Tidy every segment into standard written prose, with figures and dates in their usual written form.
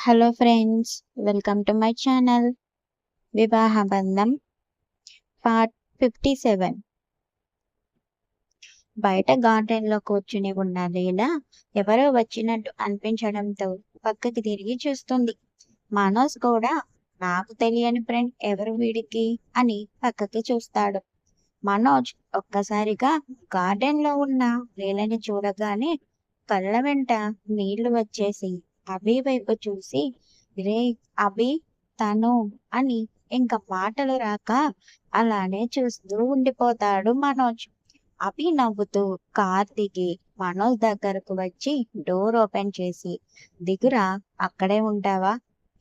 Hello friends, welcome to my channel వివాహ బంధం part 57. బయట గార్డెన్లో కూర్చుని ఉన్న లీలా ఎవరో వచ్చినట్టు అనిపించడంతో పక్కకి తిరిగి చూస్తుంది. మనోజ్ కూడా నాకు తెలియని ఫ్రెండ్ ఎవరు వీడికి అని పక్కకి చూస్తాడు. మనోజ్ ఒక్కసారిగా గార్డెన్లో ఉన్న లీలని చూడగానే కళ్ళ వెంట నీళ్లు వచ్చేసి అభి వైపు చూసి, రే అభి, తను అని ఇంకా మాటలు రాక అలానే చూస్తూ ఉండిపోతాడు మనోజ్. అభి నవ్వుతూ కార్ దిగి మనోజ్ దగ్గరకు వచ్చి డోర్ ఓపెన్ చేసి, దిగురా, అక్కడే ఉంటావా,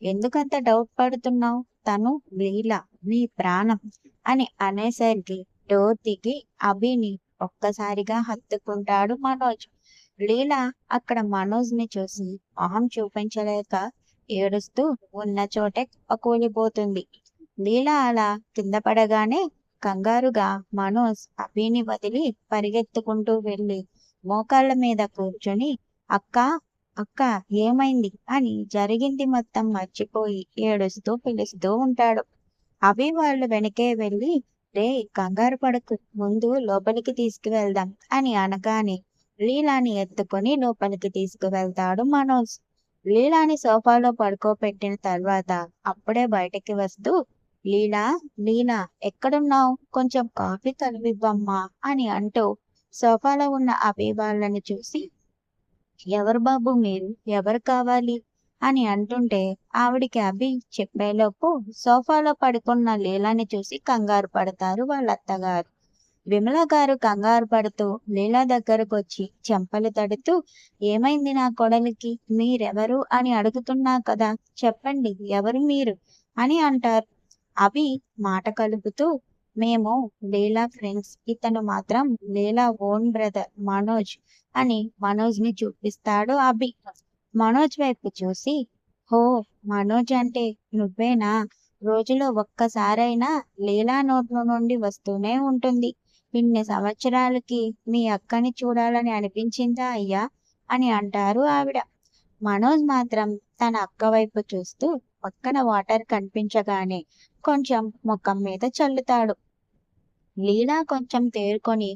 ఎందుకంత డౌట్ పడుతున్నావు, తను లీలా, నీ ప్రాణం అని అనేసరికి డోర్ దిగి అభిని ఒక్కసారిగా హత్తుకుంటాడు మనోజ్. లీలా అక్కడ మనోజ్ ని చూసి మొహం చూపించలేక ఏడుస్తూ ఉన్న చోటే కూలిపోతుంది. లీలా అలా కింద పడగానే కంగారుగా మనోజ్ అభిని వదిలి పరిగెత్తుకుంటూ వెళ్ళి మోకాళ్ళ మీద కూర్చొని, అక్క అక్క ఏమైంది అని జరిగింది మొత్తం మర్చిపోయి ఏడుస్తూ పిలుస్తూ ఉంటాడు. అభి వాళ్ళు వెనకే వెళ్ళి, రే కంగారు పడకు, ముందు లోపలికి తీసుకువెళ్దాం అని అనగానే లీలాని ఎత్తుకొని లోపలికి తీసుకువెళ్తాడు మనోజ్. లీలాని సోఫాలో పడుకోబెట్టిన తర్వాత అప్పుడే బయటికి వస్తూ, లీలా లీలా ఎక్కడున్నావు, కొంచెం కాఫీ కలిపివ్వమ్మా అని అంటూ సోఫాలో ఉన్న అభి వాళ్ళని చూసి, ఎవరు బాబు మీరు, ఎవరు కావాలి అని అంటుంటే ఆవిడికి అభి చెప్పేలోపు సోఫాలో పడుకున్న లీలాని చూసి కంగారు పడతారు వాళ్ళ అత్తగారు. విమల గారు కంగారు పడుతూ లీలా దగ్గరకు వచ్చి చెంపలు తడుతూ, ఏమైంది నా కొడలికి, మీరెవరు అని అడుగుతున్నా కదా, చెప్పండి ఎవరు మీరు అని అంటారు. అభి మాట కలుపుతూ, మేము లీలా ఫ్రెండ్స్, ఇతను మాత్రం లీలా ఓన్ బ్రదర్ మనోజ్ అని మనోజ్ ని చూపిస్తాడు అభి. మనోజ్ వైపు చూసి, హో మనోజ్ అంటే నువ్వేనా, రోజులో ఒక్కసారైనా లీలా నోట్లో నుండి వస్తూనే ఉంటుంది, ఇన్ని సంవత్సరాలకి మీ అక్కని చూడాలని అనిపించిందా అయ్యా అని అంటారు ఆవిడ. మనోజ్ మాత్రం తన అక్క వైపు చూస్తూ పక్కన వాటర్ కనిపించగానే కొంచెం ముఖం మీద చల్లుతాడు. లీలా కొంచెం తేరుకొని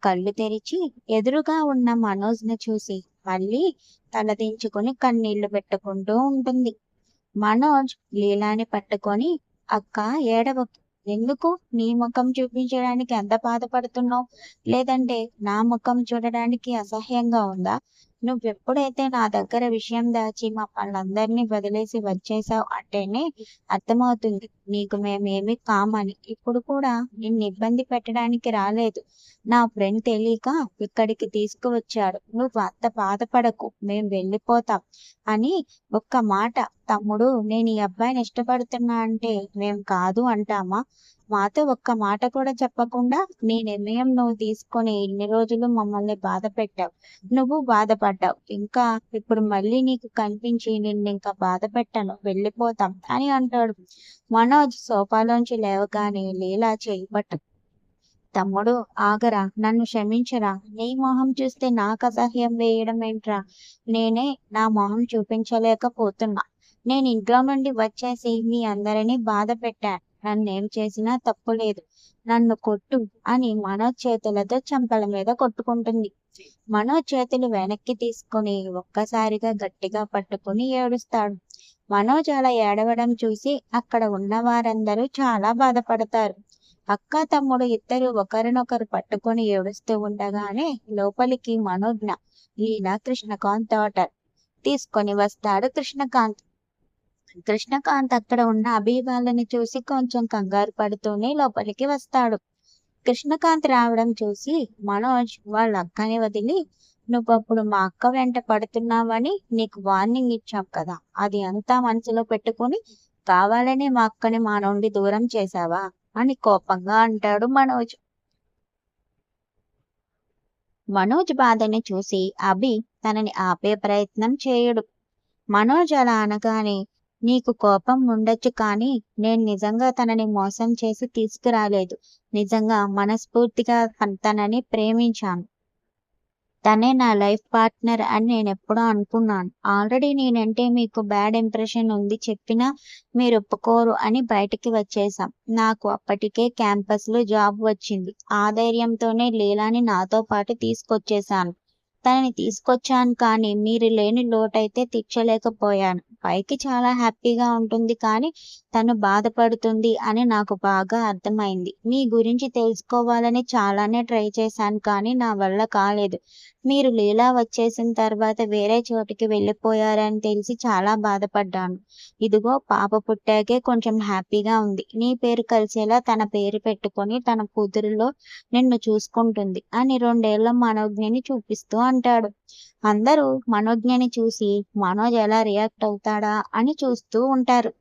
కళ్ళు తెరిచి ఎదురుగా ఉన్న మనోజ్ ని చూసి మళ్ళీ తలదించుకొని కన్నీళ్లు పెట్టుకుంటూ ఉంటుంది. మనోజ్ లీలాని పట్టుకొని, అక్క ఏడవకు, ఎందుకు నీ ముఖం చూపించడానికి ఎంత బాధపడుతున్నావు, లేదంటే నా ముఖం చూడడానికి అసహ్యంగా ఉందా, నువ్వెప్పుడైతే నా దగ్గర విషయం దాచి మమ్మల్ని అందరినీ వదిలేసి వచ్చేసావు అంటేనే అర్థమవుతుంది నీకు మేమేమి కామని. ఇప్పుడు కూడా నిన్ను ఇబ్బంది పెట్టడానికి రాలేదు, నా ఫ్రెండ్ తెలియక ఇక్కడికి తీసుకువచ్చాడు, నువ్వు అంత బాధపడకు, మేం వెళ్ళిపోతాం అని ఒక్క మాట, తమ్ముడు నేను ఈ అబ్బాయిని ఇష్టపడుతున్నా అంటే మేం కాదు అంటామా, మాతో ఒక్క మాట కూడా చెప్పకుండా నీ నిర్ణయం నువ్వు తీసుకొని ఇన్ని రోజులు మమ్మల్ని బాధ పెట్టావు, నువ్వు బాధపడ్డావు, ఇంకా ఇప్పుడు మళ్ళీ నీకు కనిపించి నిన్ను ఇంకా బాధ పెట్టను, వెళ్ళిపోతాం అని అంటాడు. మనోజ్ సోఫాలోంచి లేవగానే లీలా చేయి పట్టు, తమ్ముడు ఆగరా, నన్ను క్షమించరా, నీ మొహం చూస్తే నాకు అసహ్యం వేయడం ఏంట్రా, నేనే నా మొహం చూపించలేకపోతున్నా, నేను ఇంట్లో నుండి వచ్చేసి మీ అందరినీ బాధ పెట్టాను, నన్నేం చేసినా తప్పు లేదు, నన్ను కొట్టు అని మనోజ్ చేతులతో చెంపల మీద కొట్టుకుంటుంది. మనోజ్ చేతులు వెనక్కి తీసుకుని ఒక్కసారిగా గట్టిగా పట్టుకుని ఏడుస్తాడు. మనోజ్ అలా ఏడవడం చూసి అక్కడ ఉన్న వారందరూ చాలా బాధపడతారు. అక్క తమ్ముడు ఇద్దరు ఒకరినొకరు పట్టుకొని ఏడుస్తూ ఉండగానే లోపలికి మనోజ్ఞ లీలా కృష్ణకాంత్ డాటర్ తీసుకొని వస్తాడు కృష్ణకాంత్. కృష్ణకాంత్ అక్కడ ఉన్న అభి వాళ్ళని చూసి కొంచెం కంగారు పడుతూనే లోపలికి వస్తాడు. కృష్ణకాంత్ రావడం చూసి మనోజ్ వాళ్ళ అక్కని వదిలి, నువ్వప్పుడు మా అక్క వెంట పడుతున్నావని నీకు వార్నింగ్ ఇచ్చాం కదా, అది అంతా మనసులో పెట్టుకుని కావాలని మా అక్కని మా నుండి దూరం చేశావా అని కోపంగా అంటాడు మనోజ్. మనోజ్ బాధని చూసి అభి తనని ఆపే ప్రయత్నం చేయడు. మనోజ్ అలా అనగానే, నీకు కోపం ఉండొచ్చు కానీ నేను నిజంగా తనని మోసం చేసి తీసుకురాలేదు, నిజంగా మనస్ఫూర్తిగా తనని ప్రేమించాను. తనే నా లైఫ్ పార్ట్నర్ అని నేనెప్పుడో అనుకున్నాను. ఆల్రెడీ నేనంటే మీకు బ్యాడ్ ఇంప్రెషన్ ఉంది చెప్పినా మీరు ఒప్పుకోరు అని బయటికి వచ్చేసాం. నాకు అప్పటికే క్యాంపస్‌లో జాబ్ వచ్చింది. ఆ ధైర్యంతోనే లీలాని నాతో పాటు తీసుకొచ్చేసాను. తనని తీసుకొచ్చాను కానీ మీరు లేని లోటైతే తీర్చలేకపోయాను. పైకి చాలా హ్యాపీగా ఉంటుంది కానీ తను బాధపడుతుంది అని నాకు బాగా అర్థమైంది. మీ గురించి తెలుసుకోవాలని చాలానే ట్రై చేశాను కానీ నా వల్ల కాలేదు. మీరు లీలా వచ్చేసిన తర్వాత వేరే చోటికి వెళ్ళిపోయారని తెలిసి చాలా బాధపడ్డాను. ఇదిగో పాప పుట్టాకే కొంచెం హ్యాపీగా ఉంది. నీ పేరు కలిసేలా తన పేరు పెట్టుకొని తన కూతురిలో నిన్ను చూసుకుంటుంది అని 2 ఏళ్ల మనోజ్ఞని చూపిస్తూ అంటాడు. అందరూ మనోజ్ఞని చూసి మనోజ్ ఎలా రియాక్ట్ అవుతాడా అని చూస్తూ ఉంటారు.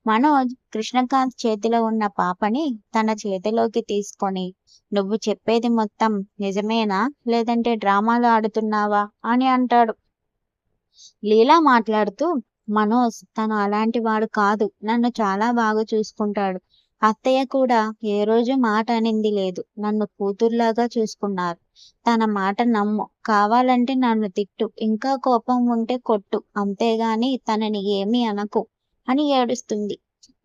మనోజ్ కృష్ణకాంత్ చేతిలో ఉన్న పాపని తన చేతిలోకి తీసుకొని, "నువ్వు చెప్పేది మొత్తం నిజమేనా? లేదంటే డ్రామాలు ఆడుతున్నావా?" అని అంటాడు. లీలా మాట్లాడుతూ, "మనోజ్ తను అలాంటి వాడు కాదు. నన్ను చాలా బాగా చూసుకుంటాడు. అత్తయ్య కూడా ఏ రోజు మాట అనింది లేదు. నన్ను కూతుర్లాగా చూసుకున్నారు. తన మాట నమ్ము. కావాలంటే నన్ను తిట్టు. ఇంకా కోపం ఉంటే కొట్టు. అంతేగాని తనని ఏమీ అనకు" అని ఏడుస్తుంది.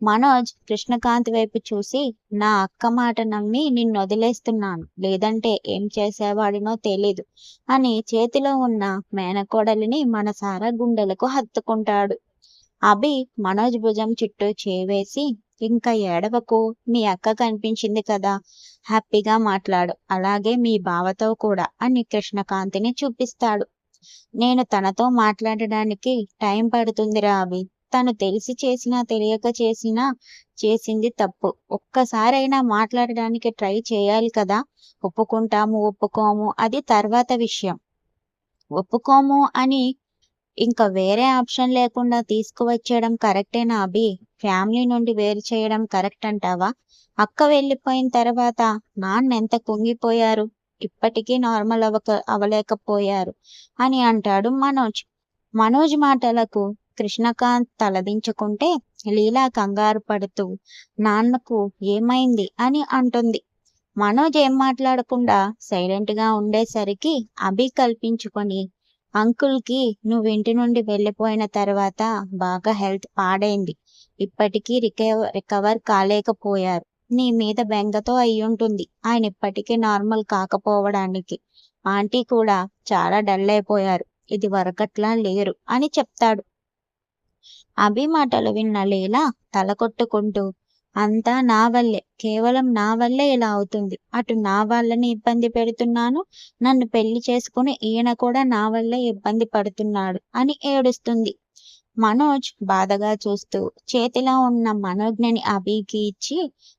మనోజ్ కృష్ణకాంత్ వైపు చూసి, "నా అక్క మాట నమ్మి నిన్నొదిలేస్తున్నాను. లేదంటే ఏం చేసేవాడినో తెలీదు" అని చేతిలో ఉన్న మేనకోడలిని మనసారా గుండెలకు హత్తుకుంటాడు. అభి మనోజ్ భుజం చుట్టూ చేవేసి, "ఇంకా ఏడవకు. మీ అక్క కనిపించింది కదా. హ్యాపీగా మాట్లాడు. అలాగే మీ బావతో కూడా" అని కృష్ణకాంత్‌ని చూపిస్తాడు. "నేను తనతో మాట్లాడడానికి టైం పడుతుందిరా అభి. తను తెలిసి చేసినా, తెలియక చేసినా చేసింది తప్పు. ఒక్కసారైనా మాట్లాడడానికి ట్రై చేయాలి కదా. ఒప్పుకుంటాము, ఒప్పుకోము అది తర్వాత విషయం. ఒప్పుకోము అని ఇంక వేరే ఆప్షన్ లేకుండా తీసుకువచ్చేయడం కరెక్టేనా అభి? ఫ్యామిలీ నుండి వేరు చేయడం కరెక్ట్ అంటావా? అక్క వెళ్ళిపోయిన తర్వాత నాన్నెంత కుంగిపోయారు. ఇప్పటికీ నార్మల్ అవ్వలేకపోయారు" అని అంటాడు మనోజ్. మనోజ్ మాటలకు కృష్ణకాంత్ తలదించుకుంటే లీలా కంగారు పడుతూ, "నాన్నకు ఏమైంది" అని అంటుంది. మనోజ్ ఏం మాట్లాడకుండా సైలెంట్‌గా ఉండేసరికి అభి కల్పించుకొని, "అంకుల్‌కి నువ్వింటి నుండి వెళ్ళిపోయిన తర్వాత బాగా హెల్త్ పాడైంది. ఇప్పటికీ రికవర్ కాలేకపోయారు. నీ మీద బెంగతో అయ్యుంటుంది ఆయనిప్పటికీ నార్మల్ కాకపోవడానికి. ఆంటీ కూడా చాలా డల్ అయిపోయారు. ఇదివరకట్లా లేరు" అని చెప్తాడు. అభి మాటలు విన్న లీలా తల కొట్టుకుంటూ, "అంతా నా వల్లే. కేవలం నా వల్లే ఇలా అవుతుంది. అటు నా వాళ్ళని ఇబ్బంది పెడుతున్నాను. నన్ను పెళ్లి చేసుకుని ఈయన కూడా నా వల్లే ఇబ్బంది పడుతున్నాడు" అని ఏడుస్తుంది. మనోజ్ బాధగా చూస్తూ చేతిలో ఉన్న మనోజ్ఞని అభికి ఇచ్చి,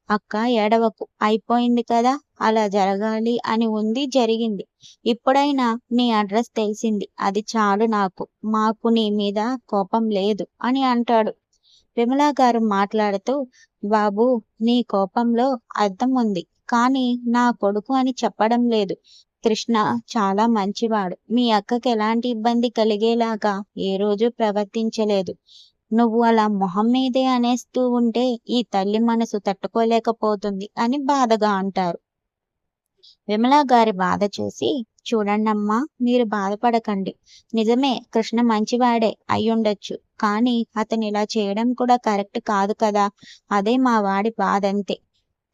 "అక్క ఏడవకు. అయిపోయింది కదా. అలా జరగాలి అని ఉంది జరిగింది. ఇప్పుడైనా నీ అడ్రస్ తెలిసింది. అది చాలు నాకు. మాకు నీ మీద కోపం లేదు" అని అంటాడు. విమల గారు మాట్లాడుతూ, "బాబూ, నీ కోపంలో అర్థం ఉంది. కానీ నా కొడుకు అని చెప్పడం లేదు. కృష్ణ చాలా మంచివాడు. మీ అక్కకి ఎలాంటి ఇబ్బంది కలిగేలాగా ఏ రోజు ప్రవర్తించలేదు. నువ్వు అలా మొహం మీదే అనేస్తూ ఉంటే ఈ తల్లి మనసు తట్టుకోలేకపోతుంది" అని బాధగా అంటారు. విమల గారి బాధ చూసి, "చూడండమ్మా, మీరు బాధపడకండి. నిజమే కృష్ణ మంచివాడే అయ్యుండొచ్చు. కానీ అతనిలా చేయడం కూడా కరెక్ట్ కాదు కదా. అదే మా వాడి బాధంతే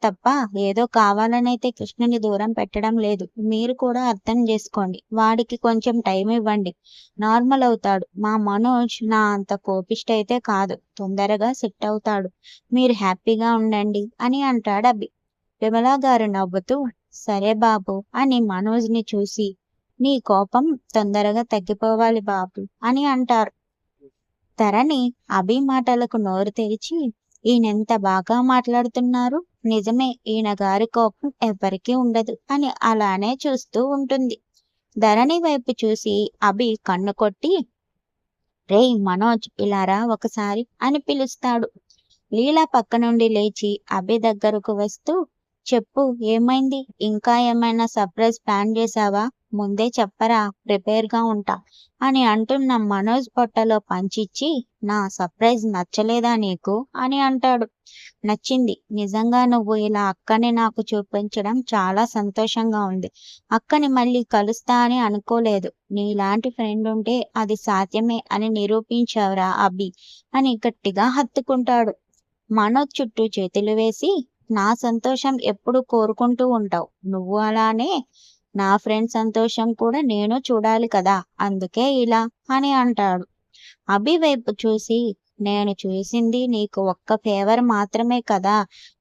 తప్ప ఏదో కావాలనైతే కృష్ణని దూరం పెట్టడం లేదు. మీరు కూడా అర్థం చేసుకోండి. వాడికి కొంచెం టైం ఇవ్వండి. నార్మల్ అవుతాడు. మా మనోజ్ నా అంత కోపిష్ఠైతే కాదు. తొందరగా సెట్ అవుతాడు. మీరు హ్యాపీగా ఉండండి" అని అంటాడు అభి. విమల గారు నవ్వుతూ, "సరే బాబు" అని మనోజ్ని చూసి, "నీ కోపం తొందరగా తగ్గిపోవాలి బాబు" అని అంటారు. ధరణి అభి మాటలకు నోరు తెరిచి, "ఈయనెంత బాగా మాట్లాడుతున్నారు. నిజమే ఈయన గారి కోపం ఎవ్వరికీ ఉండదు" అని అలానే చూస్తూ ఉంటుంది. ధరణి వైపు చూసి అభి కన్ను కొట్టి, "రేయ్ మనోజ్, ఇలా రా ఒకసారి" అని పిలుస్తాడు. లీలా పక్క నుండి లేచి అభి దగ్గరకు వస్తూ, "చెప్పు ఏమైంది? ఇంకా ఏమైనా సర్ప్రైజ్ ప్లాన్ చేశావా? ముందే చెప్పరా, ప్రిపేర్గా ఉంటా అని అంటున్న మనోజ్ పొట్టలో పంచిచ్చి, నా సర్ప్రైజ్ నచ్చలేదా నీకు అని అంటాడు. నచ్చింది. నిజంగా నువ్వు ఇలా అక్కని నాకు చూపించడం చాలా సంతోషంగా ఉంది. అక్కని మళ్ళీ కలుస్తా అని అనుకోలేదు. నీలాంటి ఫ్రెండ్ ఉంటే అది సాధ్యమే అని నిరూపించావురా అభి అని గట్టిగా హత్తుకుంటాడు. మనోజ్ చుట్టూ చేతులు వేసి, నా సంతోషం ఎప్పుడు కోరుకుంటూ ఉంటావు. నువ్వు అలానే నా ఫ్రెండ్ సంతోషం కూడా నేను చూడాలి కదా, అందుకే ఇలా అని అంటాడు. అభి వైపు చూసి, నేను చూసింది నీకు ఒక్క ఫేవర్ మాత్రమే కదా,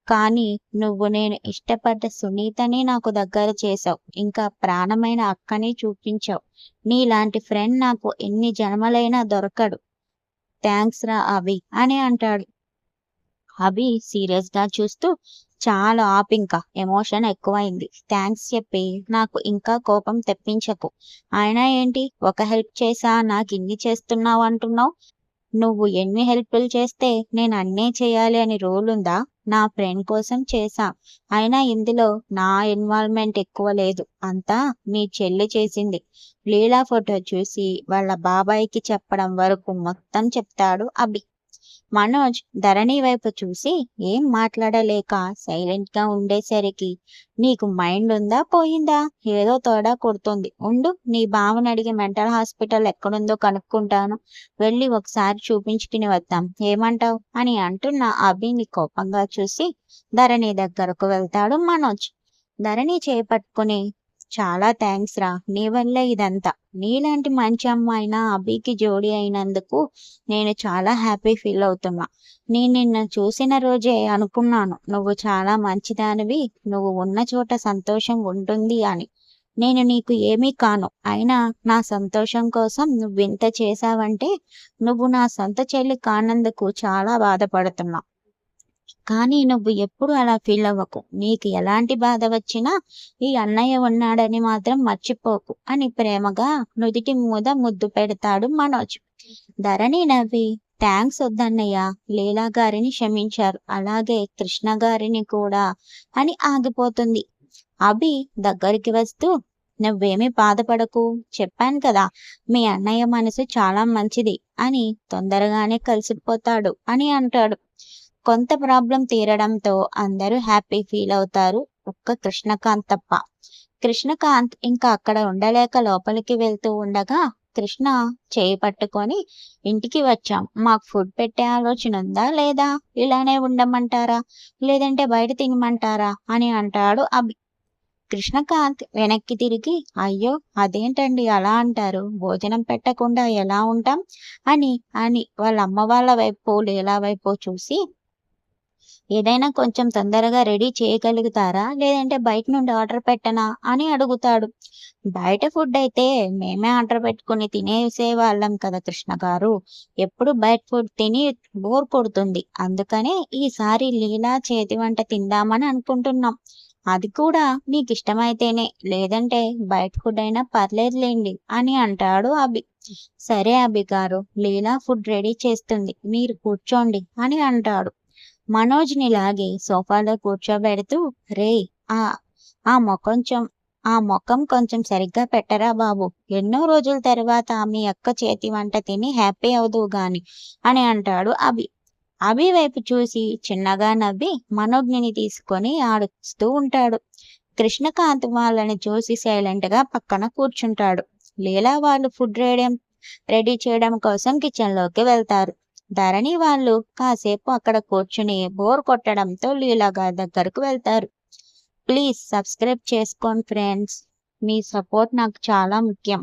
కానీ నువ్వు నేను ఇష్టపడ్డ సునీతని నాకు దగ్గర చేసావు. ఇంకా ప్రాణమైన అక్కని చూపించావు. నీలాంటి ఫ్రెండ్ నాకు ఎన్ని జన్మలైనా దొరకడు. థ్యాంక్స్ రా అభి అని అంటాడు. అభి సీరియస్ గా చూస్తూ, చాలా ఆపింకా, ఎమోషన్ ఎక్కువైంది. థ్యాంక్స్ చెప్పి నాకు ఇంకా కోపం తెప్పించకు. అయినా ఏంటి, ఒక హెల్ప్ చేసా నాకిన్ని చేస్తున్నావు అంటున్నావు? నువ్వు ఎన్ని హెల్ప్‌లు చేస్తే నేను అన్నే చేయాలి అని రూల్ ఉందా? నా ఫ్రెండ్ కోసం చేశా. అయినా ఇందులో నా ఇన్వాల్వ్‌మెంట్ ఎక్కువ లేదు. అంతా మీ చెల్లి చేసింది. లీలా ఫోటో చూసి వాళ్ళ బాబాయికి చెప్పడం వరకు మొత్తం చెప్తాడు అభి. మనోజ్ ధరణి వైపు చూసి ఏం మాట్లాడలేక సైలెంట్ గా ఉండేసరికి, నీకు మైండ్ ఉందా పోయిందా? ఏదో తేడా కొడుతుంది. ఉండు, నీ బావని అడిగి మెంటల్ హాస్పిటల్ ఎక్కడుందో కనుక్కుంటాను. వెళ్ళి ఒకసారి చూపించుకుని వద్దాం, ఏమంటావ్ అని అంటున్న అభిని కోపంగా చూసి ధరణి దగ్గరకు వెళ్తాడు మనోజ్. ధరణి చేపట్టుకుని, చాలా థ్యాంక్స్ రా, నీ వల్లే ఇదంతా. నీలాంటి మంచి అమ్మాయినా అభికి జోడి అయినందుకు నేను చాలా హ్యాపీ ఫీల్ అవుతున్నా. నేను నిన్ను చూసిన రోజే అనుకున్నాను, నువ్వు చాలా మంచిదానివి, నువ్వు ఉన్న చోట సంతోషం ఉంటుంది అని. నేను నీకు ఏమీ కాను, అయినా నా సంతోషం కోసం నువ్వింత చేశావంటే నువ్వు నా సొంత చెల్లి కానందుకు చాలా బాధపడుతున్నా. కానీ నువ్వు ఎప్పుడు అలా ఫీల్ అవ్వకు. నీకు ఎలాంటి బాధ వచ్చినా ఈ అన్నయ్య ఉన్నాడని మాత్రం మర్చిపోకు అని ప్రేమగా నుదిటి మీద ముద్దు పెడతాడు మనోజ్. ధరణి నవ్వి, థ్యాంక్స్ వద్దన్నయ్య, లీలా గారిని క్షమించారు, అలాగే కృష్ణ గారిని కూడా అని ఆగిపోతుంది. అభి దగ్గరికి వస్తూ, నువ్వేమీ బాధపడకు, చెప్పాను కదా మీ అన్నయ్య మనసు చాలా మంచిది అని, తొందరగానే కలిసిపోతాడు అని అంటాడు. కొంత ప్రాబ్లం తీరడంతో అందరూ హ్యాపీ ఫీల్ అవుతారు, ఒక్క కృష్ణకాంత్ తప్ప. కృష్ణకాంత్ ఇంకా అక్కడ ఉండలేక లోపలికి వెళ్తూ ఉండగా కృష్ణ చేయి పట్టుకొని, ఇంటికి వచ్చాం, మాకు ఫుడ్ పెట్టే ఆలోచన ఉందా లేదా? ఇలానే ఉండమంటారా, లేదంటే బయట తినమంటారా అని అంటాడు అభి. కృష్ణకాంత్ వెనక్కి తిరిగి, అయ్యో అదేంటండి అలా అంటారు, భోజనం పెట్టకుండా ఎలా ఉంటాం అని అని వాళ్ళ అమ్మ వాళ్ళ వైపు లీలా వైపు చూసి, ఏదైనా కొంచెం తొందరగా రెడీ చేయగలుగుతారా, లేదంటే బయట నుండి ఆర్డర్ పెట్టనా అని అడుగుతాడు. బయట ఫుడ్ అయితే మేమే ఆర్డర్ పెట్టుకుని తినేసేవాళ్ళం కదా కృష్ణ గారు, ఎప్పుడు బయట ఫుడ్ తిని బోర్ కొడుతుంది, అందుకనే ఈసారి లీలా చేతి వంట తిందామని అనుకుంటున్నాం. అది కూడా మీకు ఇష్టమైతేనే, లేదంటే బయట ఫుడ్ అయినా పర్లేదులేండి అని అంటాడు అభి. సరే అభి గారు, లీలా ఫుడ్ రెడీ చేస్తుంది, మీరు కూర్చోండి అని అంటాడు. మనోజ్ని లాగి సోఫాలో కూర్చోబెడుతూ, రేయ్, ఆ ఆ మొఖం కొంచెం సరిగ్గా పెట్టరా బాబు, ఎన్నో రోజుల తర్వాత మీ అక్క చేతి వంట తిని హ్యాపీ అవుదువు గాని అని అంటాడు అభి. అభి వైపు చూసి చిన్నగా నవ్వి మనోజ్ఞని తీసుకొని ఆడుస్తూ ఉంటాడు. కృష్ణకాంత్ వాళ్ళని చూసి సైలెంట్ గా పక్కన కూర్చుంటాడు. లీలా వాళ్ళు ఫుడ్ రెడీ చేయడం కోసం కిచెన్ లోకి వెళ్తారు. ధరణి వాళ్ళు కాసేపు అక్కడ కూర్చుని బోర్ కొట్టడంతో లీలా గారి దగ్గరకు వెళ్తారు. ప్లీజ్ సబ్స్క్రైబ్ చేసుకోండి ఫ్రెండ్స్, మీ సపోర్ట్ నాకు చాలా ముఖ్యం.